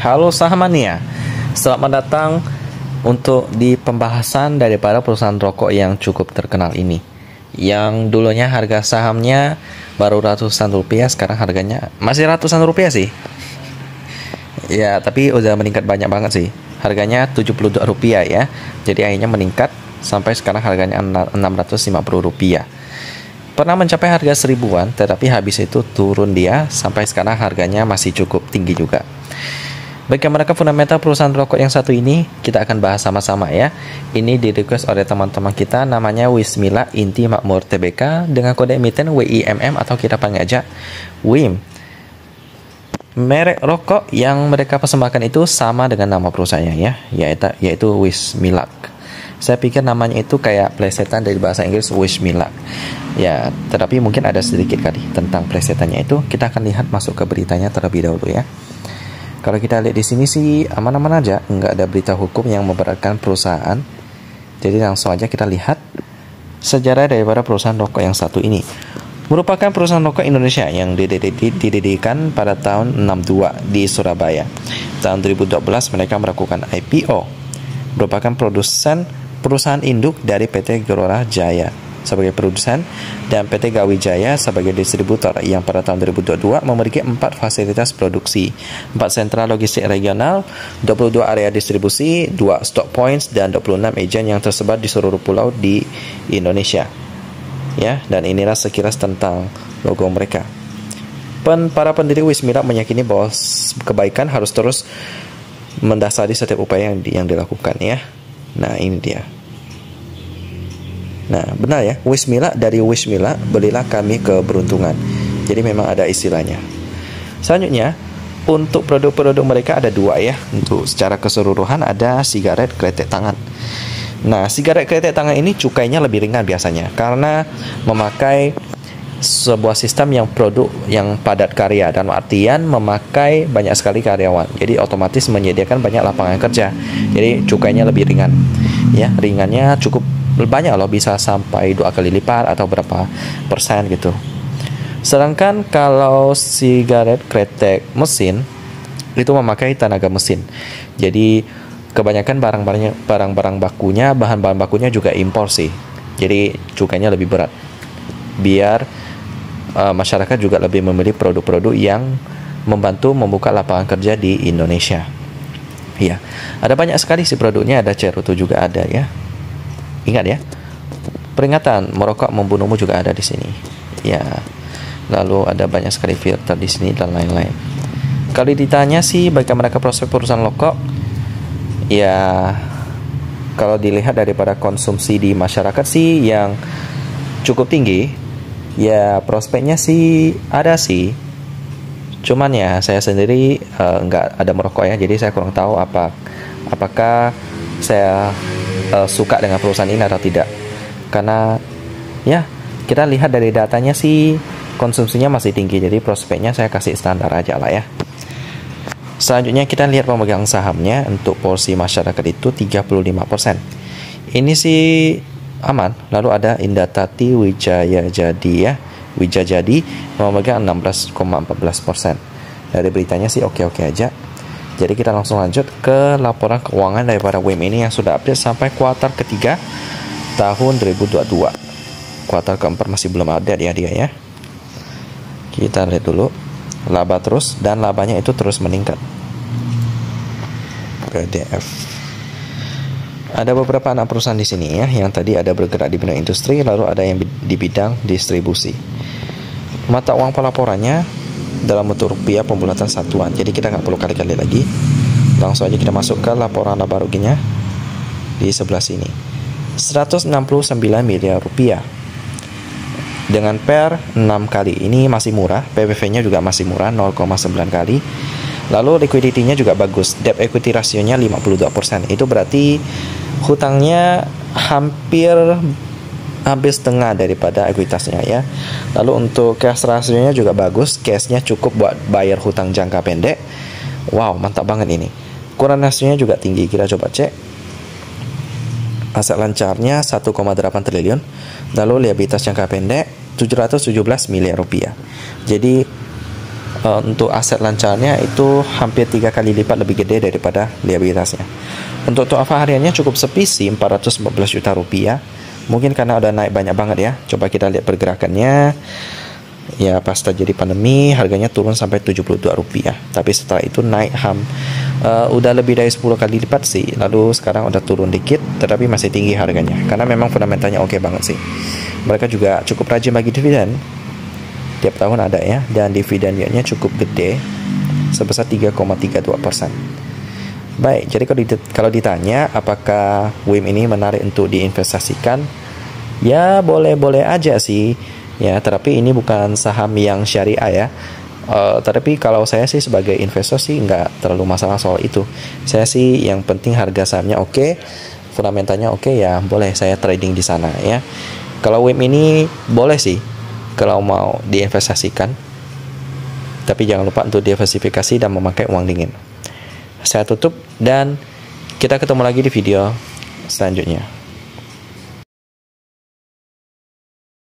Halo sahamania, selamat datang untuk di pembahasan daripada perusahaan rokok yang cukup terkenal ini. Yang dulunya harga sahamnya baru ratusan rupiah, sekarang harganya masih ratusan rupiah sih. Ya, tapi udah meningkat banyak banget sih. Harganya 72 rupiah ya. Jadi akhirnya meningkat sampai sekarang harganya 650 rupiah. Pernah mencapai harga seribuan, tetapi habis itu turun dia sampai sekarang harganya masih cukup tinggi juga. Bagaimana fundamental perusahaan rokok yang satu ini, kita akan bahas sama-sama ya. Ini di request oleh teman-teman kita, namanya Wismila Inti Makmur Tbk dengan kode emiten WIMM atau kita panggil aja WIM. Merek rokok yang mereka persembahkan itu sama dengan nama perusahaannya ya, yaitu Wismilak. Saya pikir namanya itu kayak plesetan dari bahasa Inggris Wismilak. Ya, tetapi mungkin ada sedikit kali tentang plesetannya itu. Kita akan lihat masuk ke beritanya terlebih dahulu ya. Kalau kita lihat di sini sih aman-aman aja, nggak ada berita hukum yang memberatkan perusahaan. Jadi langsung aja kita lihat sejarah daripada perusahaan rokok yang satu ini. Merupakan perusahaan rokok Indonesia yang didirikan pada tahun 62 di Surabaya. Tahun 2012 mereka melakukan IPO. Merupakan perusahaan induk dari PT Gelora Jaya sebagai produsen dan PT Gawijaya sebagai distributor yang pada tahun 2022 memiliki 4 fasilitas produksi, 4 sentra logistik regional, 22 area distribusi, 2 stock points dan 26 agen yang tersebar di seluruh pulau di Indonesia. Ya, dan inilah sekilas tentang logo mereka. Para pendiri Wismilak meyakini bahwa kebaikan harus terus mendasari setiap upaya yang dilakukan ya. Nah, ini dia. Nah, benar ya, Wismila dari Wismila, belilah kami keberuntungan. Jadi memang ada istilahnya. Selanjutnya, untuk produk-produk mereka ada 2 ya. Untuk secara keseluruhan ada sigaret kretek tangan. Nah, sigaret kretek tangan ini cukainya lebih ringan biasanya karena memakai sebuah sistem yang produk yang padat karya, dan artian memakai banyak sekali karyawan. Jadi otomatis menyediakan banyak lapangan kerja. Jadi cukainya lebih ringan. Ya, ringannya cukup banyak loh, bisa sampai 2 kali lipat atau berapa persen gitu. Sedangkan kalau sigaret kretek mesin itu memakai tenaga mesin. Jadi kebanyakan barang-barang bakunya, bahan-bahan bakunya juga impor sih. Jadi cukainya lebih berat. Biar masyarakat juga lebih memilih produk-produk yang membantu membuka lapangan kerja di Indonesia. Ya, ada banyak sekali sih produknya, ada cerutu juga ada ya. Ingat ya, peringatan merokok membunuhmu juga ada di sini. Ya, lalu ada banyak sekali filter di sini dan lain-lain. Kalau ditanya sih bagaimana prospek perusahaan rokok, ya kalau dilihat daripada konsumsi di masyarakat sih yang cukup tinggi, ya prospeknya sih ada sih. Cuman ya saya sendiri nggak ada merokok ya, jadi saya kurang tahu apakah saya suka dengan perusahaan ini atau tidak. Karena ya kita lihat dari datanya sih konsumsinya masih tinggi, jadi prospeknya saya kasih standar aja lah ya. Selanjutnya kita lihat pemegang sahamnya. Untuk porsi masyarakat itu 35%. Ini sih aman. Lalu ada Indatati Wijaya Jadi ya, Wijajadi memegang 16,14%. Dari beritanya sih oke-oke aja. Jadi kita langsung lanjut ke laporan keuangan daripada WIM ini yang sudah update sampai kuartal ketiga tahun 2022. Kuartal keempat masih belum update ya dia ya. Kita lihat dulu. Laba terus, dan labanya itu terus meningkat. PDF. Ada beberapa anak perusahaan di sini ya, yang tadi ada bergerak di bidang industri, lalu ada yang di bidang distribusi. Mata uang pelaporannya dalam bentuk rupiah pembulatan satuan. Jadi kita nggak perlu kali-kali lagi. Langsung aja kita masuk ke laporan laba ruginya di sebelah sini. 169 miliar rupiah. Dengan per 6 kali. Ini masih murah. PBV-nya juga masih murah, 0,9 kali. Lalu liquidity-nya juga bagus. Debt equity rasionya 52%. Itu berarti hutangnya hampir setengah daripada ekuitasnya ya. Lalu untuk cash rasionya juga bagus. Cashnya cukup buat bayar hutang jangka pendek. Wow, mantap banget ini. Kurang rasionya juga tinggi. Kita coba cek. Aset lancarnya 1,8 triliun. Lalu liabilitas jangka pendek 717 miliar rupiah. Jadi untuk aset lancarnya itu hampir 3 kali lipat lebih gede daripada liabilitasnya. Untuk tuafa hariannya cukup sepi sih, 414 juta rupiah. Mungkin karena udah naik banyak banget ya. Coba kita lihat pergerakannya. Ya pas terjadi pandemi harganya turun sampai 72 rupiah. Tapi setelah itu naik udah lebih dari 10 kali lipat sih. Lalu sekarang udah turun dikit, tetapi masih tinggi harganya. Karena memang fundamentalnya oke banget sih. Mereka juga cukup rajin bagi dividen. Tiap tahun ada ya. Dan dividen yieldnya cukup gede, sebesar 3,32%. Baik, jadi kalau ditanya apakah WIM ini menarik untuk diinvestasikan, ya boleh-boleh aja sih ya, tetapi ini bukan saham yang syariah ya. Tetapi kalau saya sih sebagai investor sih nggak terlalu masalah soal itu. Saya sih yang penting harga sahamnya oke, fundamentalnya oke, ya boleh saya trading di sana ya. Kalau WIM ini boleh sih kalau mau diinvestasikan, tapi jangan lupa untuk diversifikasi dan memakai uang dingin. Saya tutup dan kita ketemu lagi di video selanjutnya.